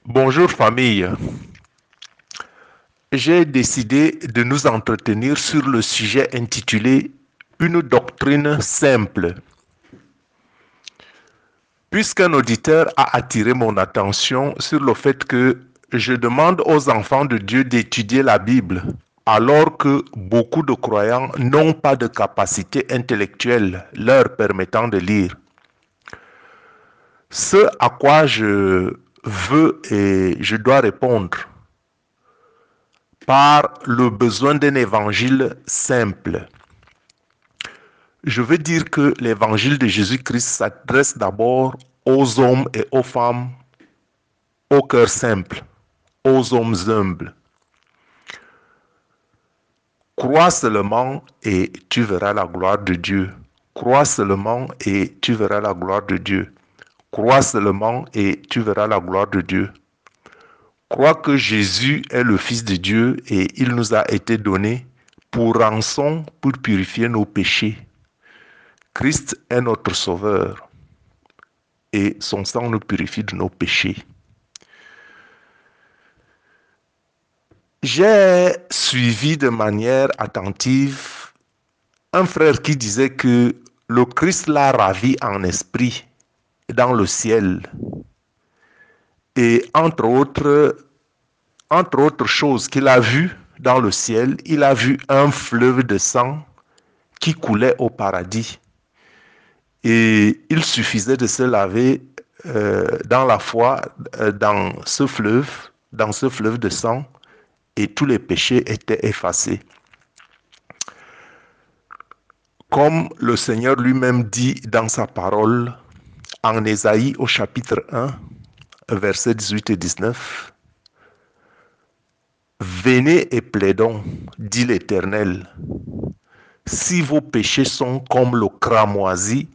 Bonjour famille, j'ai décidé de nous entretenir sur le sujet intitulé Une doctrine simple. Puisqu'un auditeur a attiré mon attention sur le fait que je demande aux enfants de Dieu d'étudier la Bible, alors que beaucoup de croyants n'ont pas de capacité intellectuelle leur permettant de lire. Ce à quoi je veux et je dois répondre par le besoin d'un évangile simple. Je veux dire que l'évangile de Jésus-Christ s'adresse d'abord aux hommes et aux femmes au cœur simple, aux hommes humbles. Crois seulement et tu verras la gloire de Dieu. Crois seulement et tu verras la gloire de Dieu. Crois seulement et tu verras la gloire de Dieu. Crois que Jésus est le Fils de Dieu et il nous a été donné pour rançon, pour purifier nos péchés. Christ est notre Sauveur et son sang nous purifie de nos péchés. J'ai suivi de manière attentive un frère qui disait que le Christ l'a ravi en esprit dans le ciel. Et entre autres choses qu'il a vues dans le ciel, il a vu un fleuve de sang qui coulait au paradis. Et il suffisait de se laver dans la foi, dans ce fleuve de sang, et tous les péchés étaient effacés. Comme le Seigneur lui-même dit dans sa parole, en Ésaïe au chapitre 1, versets 18 et 19, « Venez et plaidons, dit l'Éternel, si vos péchés sont comme le cramoisi,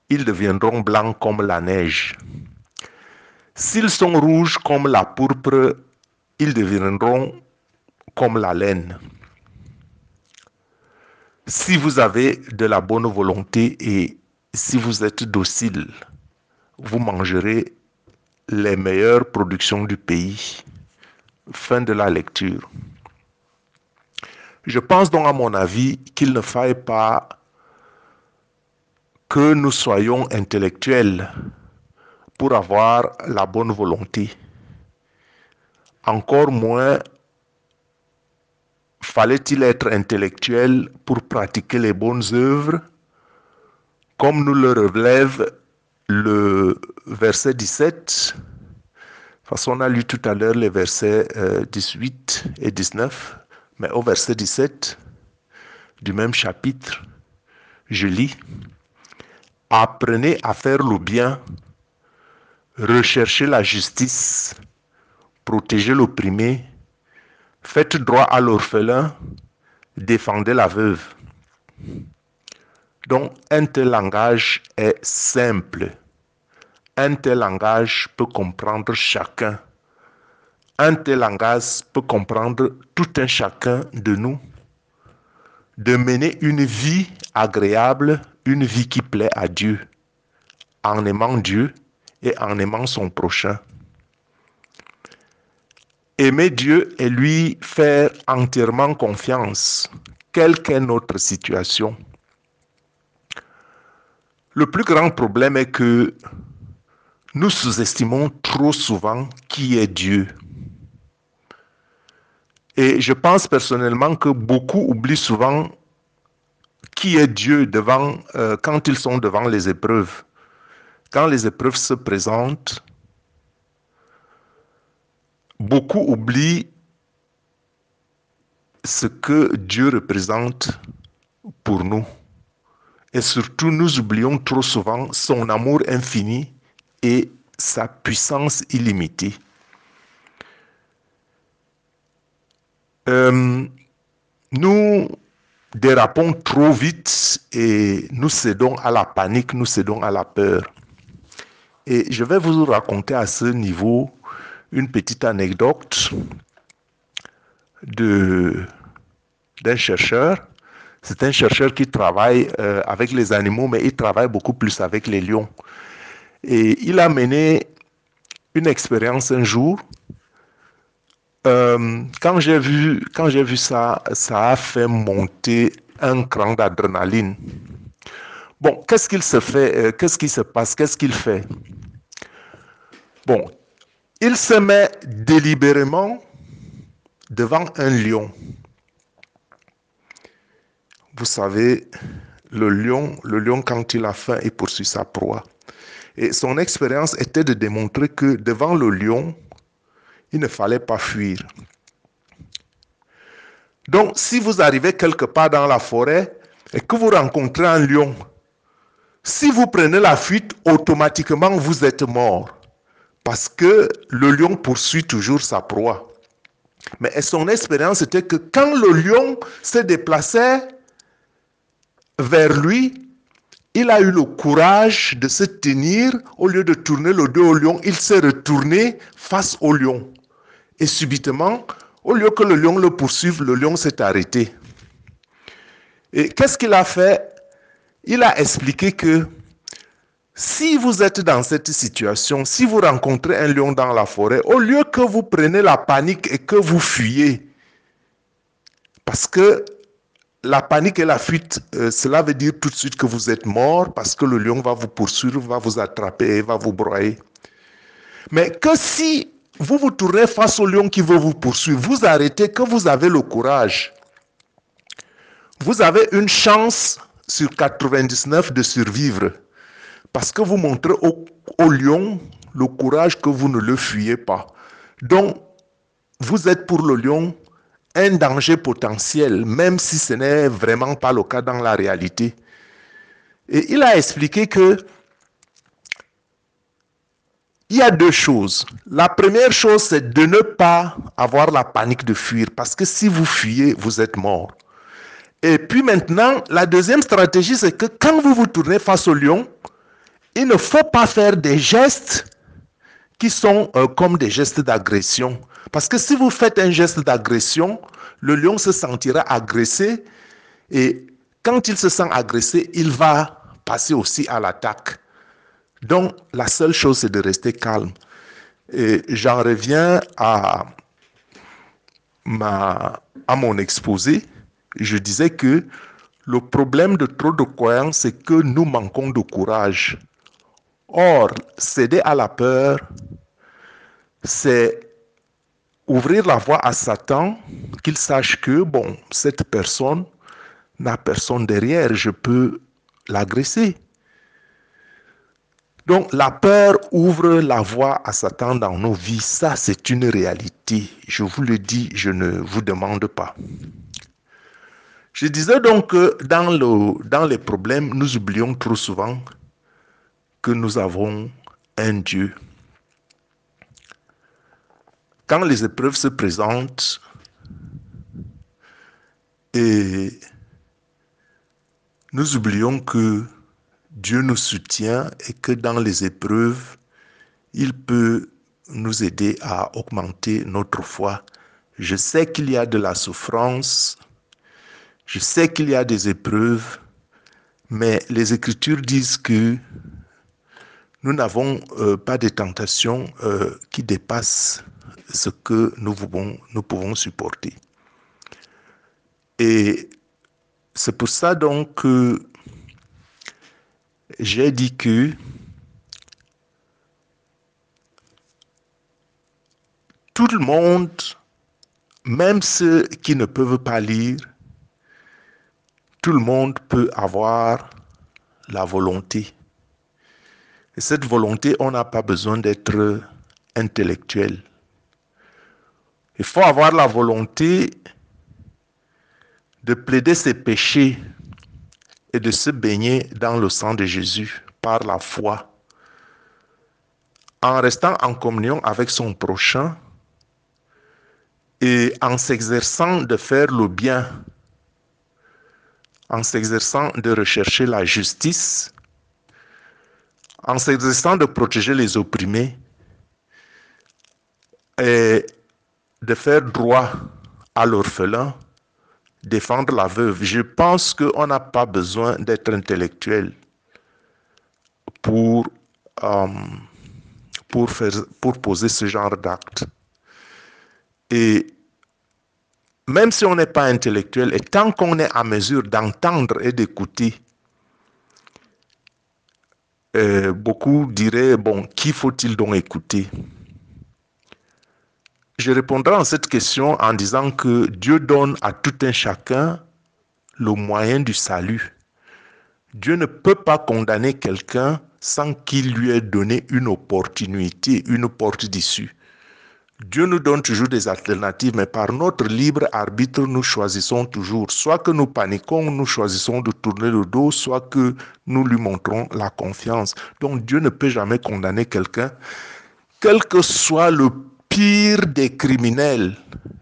ils deviendront blancs comme la neige. S'ils sont rouges comme la pourpre, ils deviendront comme la laine. Si vous avez de la bonne volonté et si vous êtes docile, vous mangerez les meilleures productions du pays. » Fin de la lecture. Je pense donc à mon avis qu'il ne faille pas que nous soyons intellectuels pour avoir la bonne volonté. Encore moins fallait-il être intellectuel pour pratiquer les bonnes œuvres, comme nous le relève le verset 17. De toute façon, on a lu tout à l'heure les versets 18 et 19, mais au verset 17 du même chapitre, je lis « Apprenez à faire le bien, recherchez la justice, protégez l'opprimé, faites droit à l'orphelin, défendez la veuve. » Donc, un tel langage est simple. Un tel langage peut comprendre chacun. Un tel langage peut comprendre tout un chacun de nous. De mener une vie agréable, une vie qui plaît à Dieu, en aimant Dieu et en aimant son prochain. Aimer Dieu et lui faire entièrement confiance, quelle qu'est notre situation. Le plus grand problème est que nous sous-estimons trop souvent qui est Dieu. Et je pense personnellement que beaucoup oublient souvent qui est Dieu quand ils sont devant les épreuves. Quand les épreuves se présentent, beaucoup oublient ce que Dieu représente pour nous. Et surtout, nous oublions trop souvent son amour infini et sa puissance illimitée. Nous dérapons trop vite et nous cédons à la panique, nous cédons à la peur. Et je vais vous raconter à ce niveau une petite anecdote d'un chercheur. C'est un chercheur qui travaille avec les animaux, mais il travaille beaucoup plus avec les lions. Et il a mené une expérience un jour. Quand j'ai vu ça, ça a fait monter un cran d'adrénaline. Bon, qu'est-ce qu'il se fait, qu'est-ce qui se passe, qu'est-ce qu'il fait? Bon, il se met délibérément devant un lion. Vous savez, le lion quand il a faim, il poursuit sa proie. Et son expérience était de démontrer que devant le lion, il ne fallait pas fuir. Donc, si vous arrivez quelque part dans la forêt et que vous rencontrez un lion, si vous prenez la fuite, automatiquement vous êtes mort. Parce que le lion poursuit toujours sa proie. Mais son expérience était que quand le lion se déplaçait vers lui, il a eu le courage de se tenir, au lieu de tourner le dos au lion, il s'est retourné face au lion. Et subitement, au lieu que le lion le poursuive, le lion s'est arrêté. Et qu'est-ce qu'il a fait? Il a expliqué que si vous êtes dans cette situation, si vous rencontrez un lion dans la forêt, au lieu que vous preniez la panique et que vous fuyez, parce que la panique et la fuite, cela veut dire tout de suite que vous êtes mort parce que le lion va vous poursuivre, va vous attraper et va vous broyer. Mais que si vous vous tournez face au lion qui veut vous poursuivre, vous arrêtez, que vous avez le courage, vous avez une chance sur 99 de survivre. Parce que vous montrez au lion le courage que vous ne le fuyez pas. Donc, vous êtes pour le lion un danger potentiel, même si ce n'est vraiment pas le cas dans la réalité. Et il a expliqué que il y a deux choses. La première chose, c'est de ne pas avoir la panique de fuir, parce que si vous fuyez, vous êtes mort. Et puis maintenant, la deuxième stratégie, c'est que quand vous vous tournez face au lion, il ne faut pas faire des gestes qui sont comme des gestes d'agression. Parce que si vous faites un geste d'agression, le lion se sentira agressé et quand il se sent agressé, il va passer aussi à l'attaque. Donc, la seule chose, c'est de rester calme. Et j'en reviens à mon exposé. Je disais que le problème de trop de croyances, c'est que nous manquons de courage. Or, céder à la peur, c'est ouvrir la voie à Satan, qu'il sache que, bon, cette personne n'a personne derrière, je peux l'agresser. Donc, la peur ouvre la voie à Satan dans nos vies. Ça, c'est une réalité. Je vous le dis, je ne vous demande pas. Je disais donc que dans les problèmes, nous oublions trop souvent que nous avons un Dieu. Quand les épreuves se présentent et nous oublions que Dieu nous soutient et que dans les épreuves, il peut nous aider à augmenter notre foi. Je sais qu'il y a de la souffrance, je sais qu'il y a des épreuves, mais les Écritures disent que nous n'avons pas de tentation qui dépasse ce que nous pouvons supporter. Et c'est pour ça donc que j'ai dit que tout le monde, même ceux qui ne peuvent pas lire, tout le monde peut avoir la volonté. Et cette volonté, on n'a pas besoin d'être intellectuel. Il faut avoir la volonté de plaider ses péchés et de se baigner dans le sang de Jésus par la foi, en restant en communion avec son prochain et en s'exerçant de faire le bien, en s'exerçant de rechercher la justice, en s'exerçant de protéger les opprimés et de faire droit à l'orphelin, défendre la veuve. Je pense qu'on n'a pas besoin d'être intellectuel pour pour poser ce genre d'acte. Et même si on n'est pas intellectuel, et tant qu'on est à mesure d'entendre et d'écouter, beaucoup diraient, bon, qui faut-il donc écouter? Je répondrai à cette question en disant que Dieu donne à tout un chacun le moyen du salut. Dieu ne peut pas condamner quelqu'un sans qu'il lui ait donné une opportunité, une porte d'issue. Dieu nous donne toujours des alternatives, mais par notre libre arbitre, nous choisissons toujours. Soit que nous paniquons, nous choisissons de tourner le dos, soit que nous lui montrons la confiance. Donc Dieu ne peut jamais condamner quelqu'un, quel que soit le pire des criminels.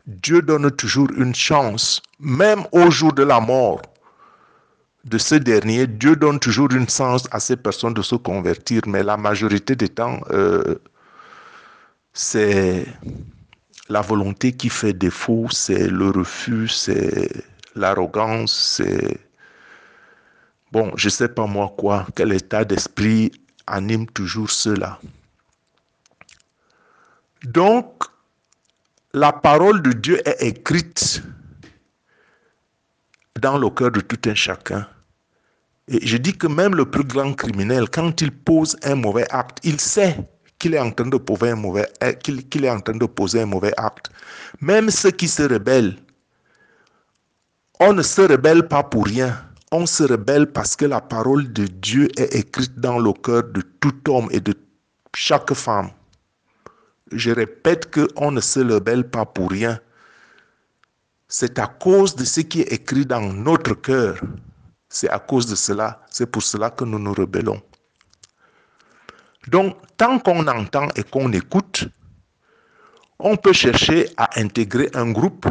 Dieu donne toujours une chance, même au jour de la mort de ce dernier. Dieu donne toujours une chance à ces personnes de se convertir, mais la majorité des temps, c'est la volonté qui fait défaut, c'est le refus, c'est l'arrogance, c'est... Bon, je ne sais pas moi quoi, quel état d'esprit anime toujours cela. Donc, la parole de Dieu est écrite dans le cœur de tout un chacun. Et je dis que même le plus grand criminel, quand il pose un mauvais acte, il sait qu'il est en train de poser un mauvais acte. Même ceux qui se rebellent, on ne se rebelle pas pour rien. On se rebelle parce que la parole de Dieu est écrite dans le cœur de tout homme et de chaque femme. Je répète qu'on ne se rebelle pas pour rien. C'est à cause de ce qui est écrit dans notre cœur. C'est à cause de cela, c'est pour cela que nous nous rebellons. Donc, tant qu'on entend et qu'on écoute, on peut chercher à intégrer un groupe,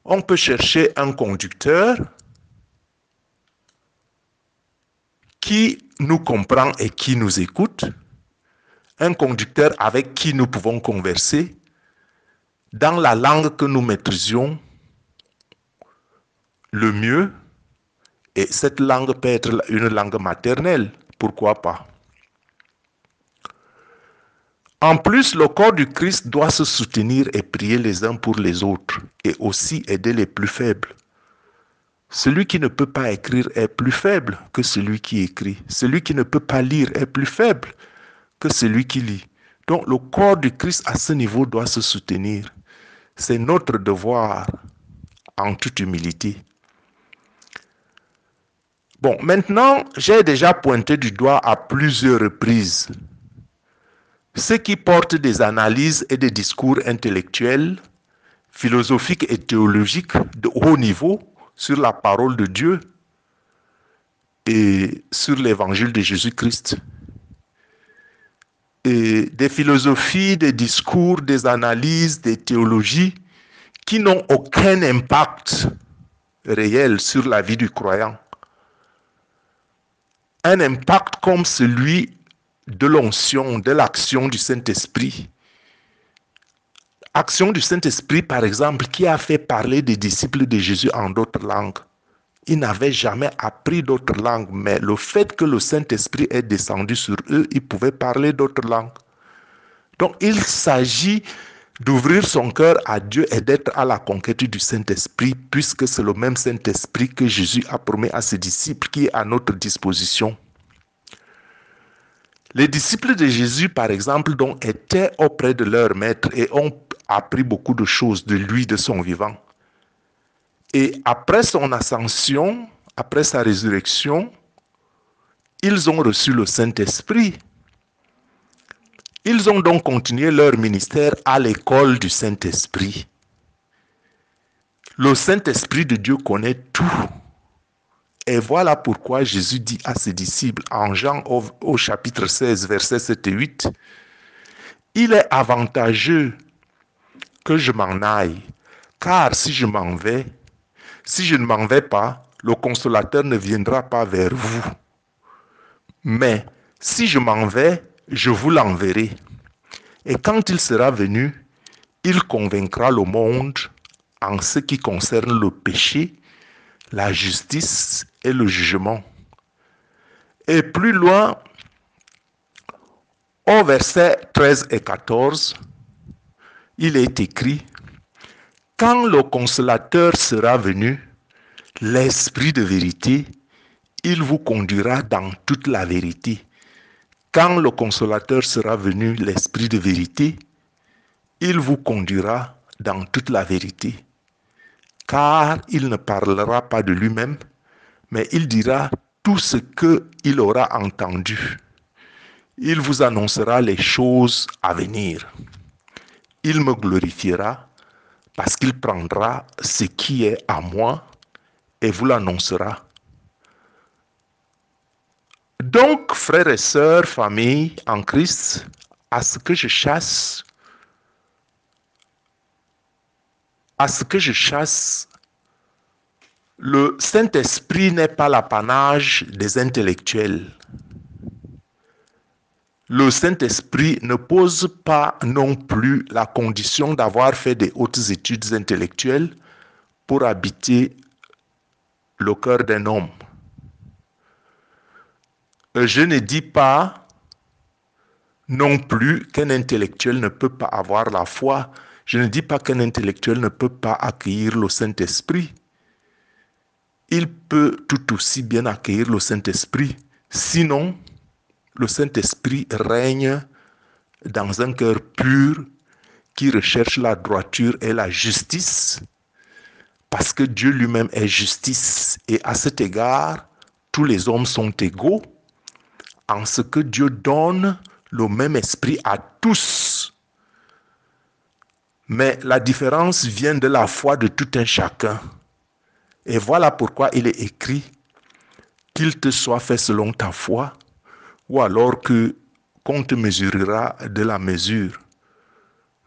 on peut chercher un conducteur qui nous comprend et qui nous écoute, un conducteur avec qui nous pouvons converser dans la langue que nous maîtrisions le mieux, et cette langue peut être une langue maternelle, pourquoi pas. En plus, le corps du Christ doit se soutenir et prier les uns pour les autres, et aussi aider les plus faibles. Celui qui ne peut pas écrire est plus faible que celui qui écrit. Celui qui ne peut pas lire est plus faible que celui qui lit. Donc le corps du Christ à ce niveau doit se soutenir. C'est notre devoir en toute humilité. Bon, maintenant, j'ai déjà pointé du doigt à plusieurs reprises ceux qui portent des analyses et des discours intellectuels, philosophiques et théologiques de haut niveau sur la parole de Dieu et sur l'évangile de Jésus-Christ. Et des philosophies, des discours, des analyses, des théologies qui n'ont aucun impact réel sur la vie du croyant. Un impact comme celui de l'onction, de l'action du Saint-Esprit. Action du Saint-Esprit, par exemple, qui a fait parler des disciples de Jésus en d'autres langues. Ils n'avaient jamais appris d'autres langues, mais le fait que le Saint-Esprit est descendu sur eux, ils pouvaient parler d'autres langues. Donc, il s'agit d'ouvrir son cœur à Dieu et d'être à la conquête du Saint-Esprit, puisque c'est le même Saint-Esprit que Jésus a promis à ses disciples qui est à notre disposition. Les disciples de Jésus, par exemple, donc, étaient auprès de leur maître et ont appris beaucoup de choses de lui, de son vivant. Et après son ascension, après sa résurrection, ils ont reçu le Saint-Esprit. Ils ont donc continué leur ministère à l'école du Saint-Esprit. Le Saint-Esprit de Dieu connaît tout. Et voilà pourquoi Jésus dit à ses disciples en Jean au chapitre 16, versets 7 et 8, « Il est avantageux que je m'en aille, car si je m'en vais, si je ne m'en vais pas, le consolateur ne viendra pas vers vous. Mais si je m'en vais, je vous l'enverrai. Et quand il sera venu, il convaincra le monde en ce qui concerne le péché, la justice et le jugement. » Et plus loin, Au verset 13 et 14, il est écrit, « Quand le consolateur sera venu, l'Esprit de vérité, il vous conduira dans toute la vérité. » Quand le consolateur sera venu, l'Esprit de vérité, il vous conduira dans toute la vérité. Car il ne parlera pas de lui-même, mais il dira tout ce qu'il aura entendu. Il vous annoncera les choses à venir. Il me glorifiera parce qu'il prendra ce qui est à moi et vous l'annoncera. Donc, frères et sœurs, famille en Christ, à ce que je chasse, le Saint-Esprit n'est pas l'apanage des intellectuels. Le Saint-Esprit ne pose pas non plus la condition d'avoir fait des hautes études intellectuelles pour habiter le cœur d'un homme. Je ne dis pas non plus qu'un intellectuel ne peut pas avoir la foi. Je ne dis pas qu'un intellectuel ne peut pas accueillir le Saint-Esprit. Il peut tout aussi bien accueillir le Saint-Esprit. Sinon, le Saint-Esprit règne dans un cœur pur qui recherche la droiture et la justice, parce que Dieu lui-même est justice. Et à cet égard, tous les hommes sont égaux, en ce que Dieu donne le même esprit à tous. Mais la différence vient de la foi de tout un chacun. Et voilà pourquoi il est écrit qu'il te soit fait selon ta foi, ou alors qu'on te mesurera de la mesure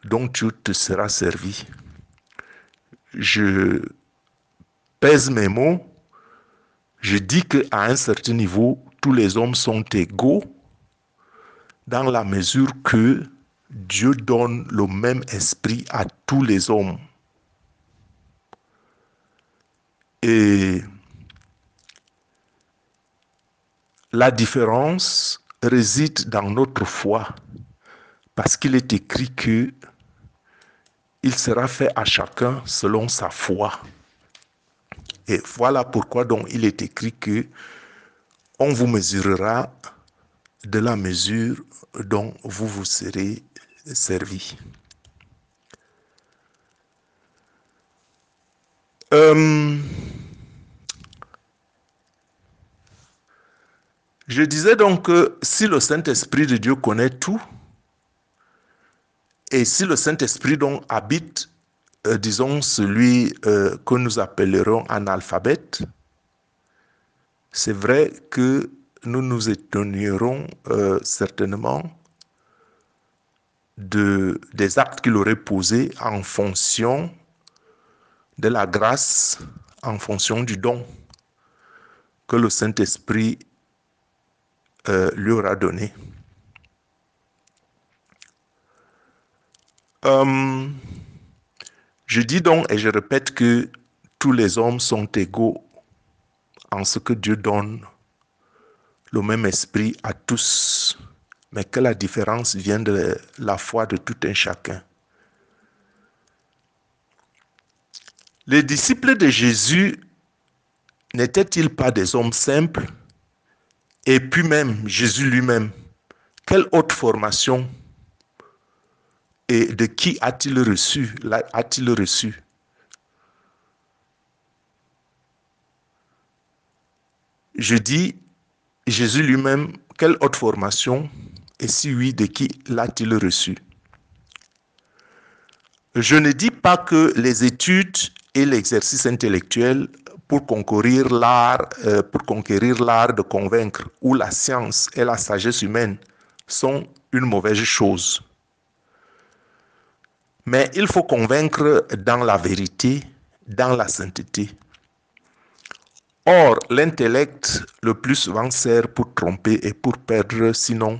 dont tu te seras servi. Je pèse mes mots, je dis qu'à un certain niveau, tous les hommes sont égaux dans la mesure que Dieu donne le même esprit à tous les hommes. Et la différence réside dans notre foi, parce qu'il est écrit que il sera fait à chacun selon sa foi. Et voilà pourquoi donc il est écrit que on vous mesurera de la mesure dont vous vous serez servi. Je disais donc que si le Saint-Esprit de Dieu connaît tout, et si le Saint-Esprit donc habite, disons, celui que nous appellerons analphabète, c'est vrai que nous nous étonnerons certainement des actes qu'il aurait posés en fonction de la grâce, en fonction du don que le Saint-Esprit lui aura donné. Je dis donc et je répète que tous les hommes sont égaux en ce que Dieu donne le même esprit à tous, mais que la différence vient de la foi de tout un chacun. Les disciples de Jésus n'étaient-ils pas des hommes simples? Et puis même Jésus lui-même, quelle haute formation et de qui a-t-il reçu? Je dis, Jésus lui-même, quelle haute formation et si oui, de qui l'a-t-il reçu? Je ne dis pas que les études et l'exercice intellectuel pour conquérir l'art de convaincre ou la science et la sagesse humaine sont une mauvaise chose. Mais il faut convaincre dans la vérité, dans la sainteté. Or, l'intellect le plus souvent sert pour tromper et pour perdre, sinon,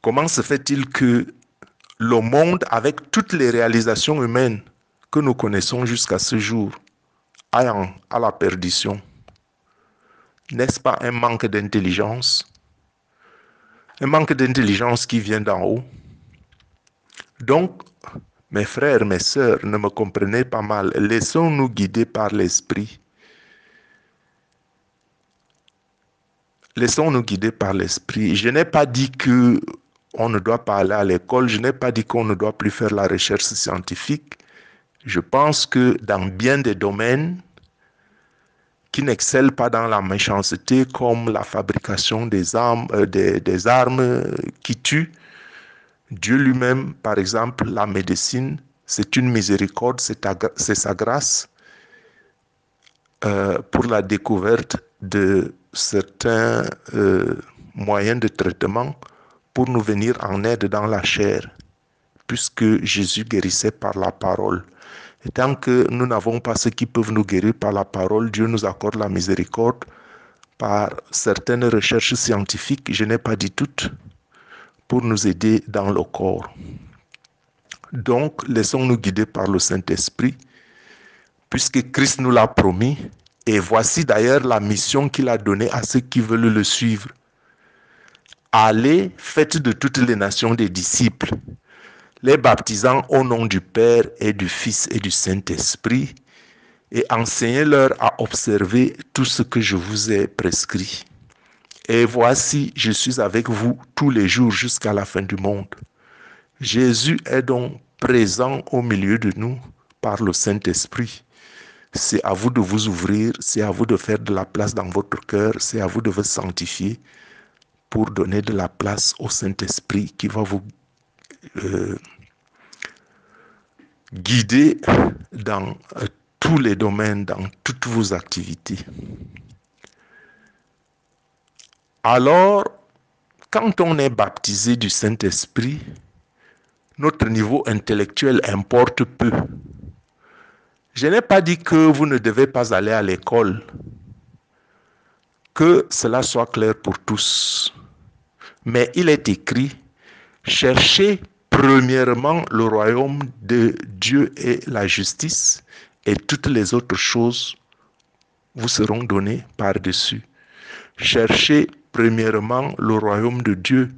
comment se fait-il que le monde, avec toutes les réalisations humaines que nous connaissons jusqu'à ce jour, aille à la perdition? N'est-ce pas un manque d'intelligence? un manque d'intelligence qui vient d'en haut. Donc, mes frères, mes sœurs, ne me comprenez pas mal. Laissons-nous guider par l'Esprit. Laissons-nous guider par l'Esprit. Je n'ai pas dit que on ne doit pas aller à l'école. Je n'ai pas dit qu'on ne doit plus faire la recherche scientifique. Je pense que dans bien des domaines qui n'excellent pas dans la méchanceté, comme la fabrication des armes qui tuent, Dieu lui-même, par exemple, la médecine, c'est une miséricorde, c'est sa grâce pour la découverte de certains moyens de traitement pour nous venir en aide dans la chair, puisque Jésus guérissait par la parole. Et tant que nous n'avons pas ceux qui peuvent nous guérir par la parole, Dieu nous accorde la miséricorde par certaines recherches scientifiques, je n'ai pas dit toutes, pour nous aider dans le corps. Donc, laissons-nous guider par le Saint-Esprit, puisque Christ nous l'a promis, et voici d'ailleurs la mission qu'il a donnée à ceux qui veulent le suivre. Allez, faites de toutes les nations des disciples, les baptisant au nom du Père et du Fils et du Saint-Esprit, et enseignez-leur à observer tout ce que je vous ai prescrit. Et voici, je suis avec vous tous les jours jusqu'à la fin du monde. Jésus est donc présent au milieu de nous par le Saint-Esprit. C'est à vous de vous ouvrir, c'est à vous de faire de la place dans votre cœur, c'est à vous de vous sanctifier pour donner de la place au Saint-Esprit qui va vous guider dans tous les domaines, dans toutes vos activités. Alors, quand on est baptisé du Saint-Esprit, notre niveau intellectuel importe peu. Je n'ai pas dit que vous ne devez pas aller à l'école, que cela soit clair pour tous. Mais il est écrit, cherchez premièrement le royaume de Dieu et la justice, et toutes les autres choses vous seront données par-dessus. Cherchez premièrement le royaume de Dieu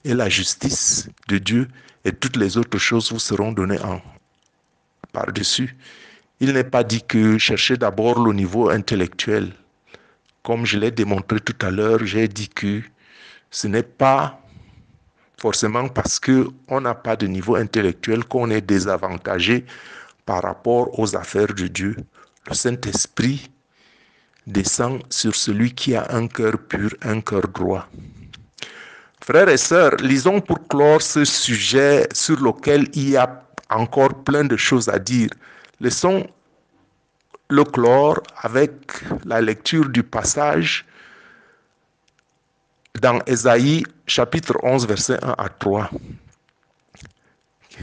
et la justice de Dieu, et toutes les autres choses vous seront données par-dessus. Il n'est pas dit que cherchez d'abord le niveau intellectuel. Comme je l'ai démontré tout à l'heure, j'ai dit que ce n'est pas forcément parce qu'on n'a pas de niveau intellectuel qu'on est désavantagé par rapport aux affaires de Dieu. Le Saint-Esprit descend sur celui qui a un cœur pur, un cœur droit. Frères et sœurs, lisons pour clore ce sujet sur lequel il y a encore plein de choses à dire. Laissons le clore avec la lecture du passage dans Ésaïe chapitre 11 verset 1 à 3.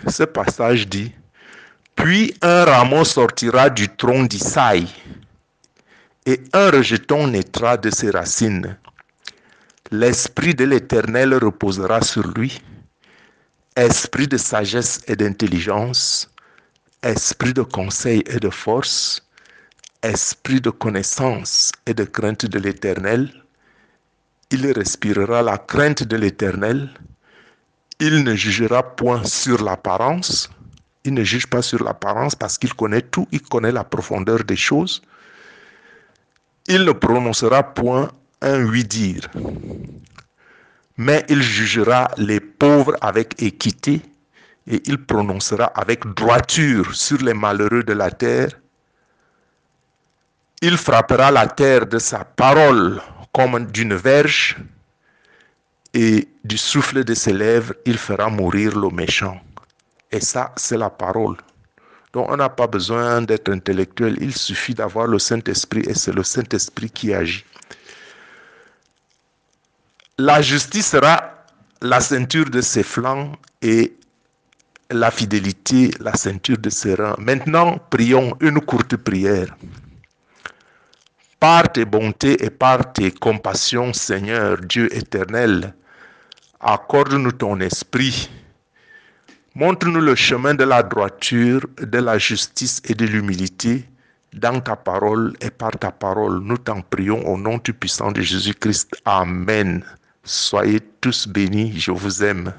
Ce passage dit, « Puis un rameau sortira du tronc d'Isaïe, et un rejeton naîtra de ses racines. L'esprit de l'Éternel reposera sur lui, esprit de sagesse et d'intelligence, esprit de conseil et de force, esprit de connaissance et de crainte de l'Éternel. Il respirera la crainte de l'Éternel. Il ne jugera point sur l'apparence. Il ne juge pas sur l'apparence parce qu'il connaît tout, il connaît la profondeur des choses. Il ne prononcera point un oui-dire, mais il jugera les pauvres avec équité et il prononcera avec droiture sur les malheureux de la terre. Il frappera la terre de sa parole comme d'une verge et du souffle de ses lèvres, il fera mourir le méchant. Et ça, c'est la parole. Donc on n'a pas besoin d'être intellectuel, il suffit d'avoir le Saint-Esprit et c'est le Saint-Esprit qui agit. La justice sera la ceinture de ses flancs et la fidélité, la ceinture de ses reins. Maintenant, prions une courte prière. Par tes bontés et par tes compassions, Seigneur Dieu éternel, accorde-nous ton esprit. Montre-nous le chemin de la droiture, de la justice et de l'humilité dans ta parole et par ta parole. Nous t'en prions au nom tout puissant de Jésus-Christ. Amen. Soyez tous bénis, je vous aime.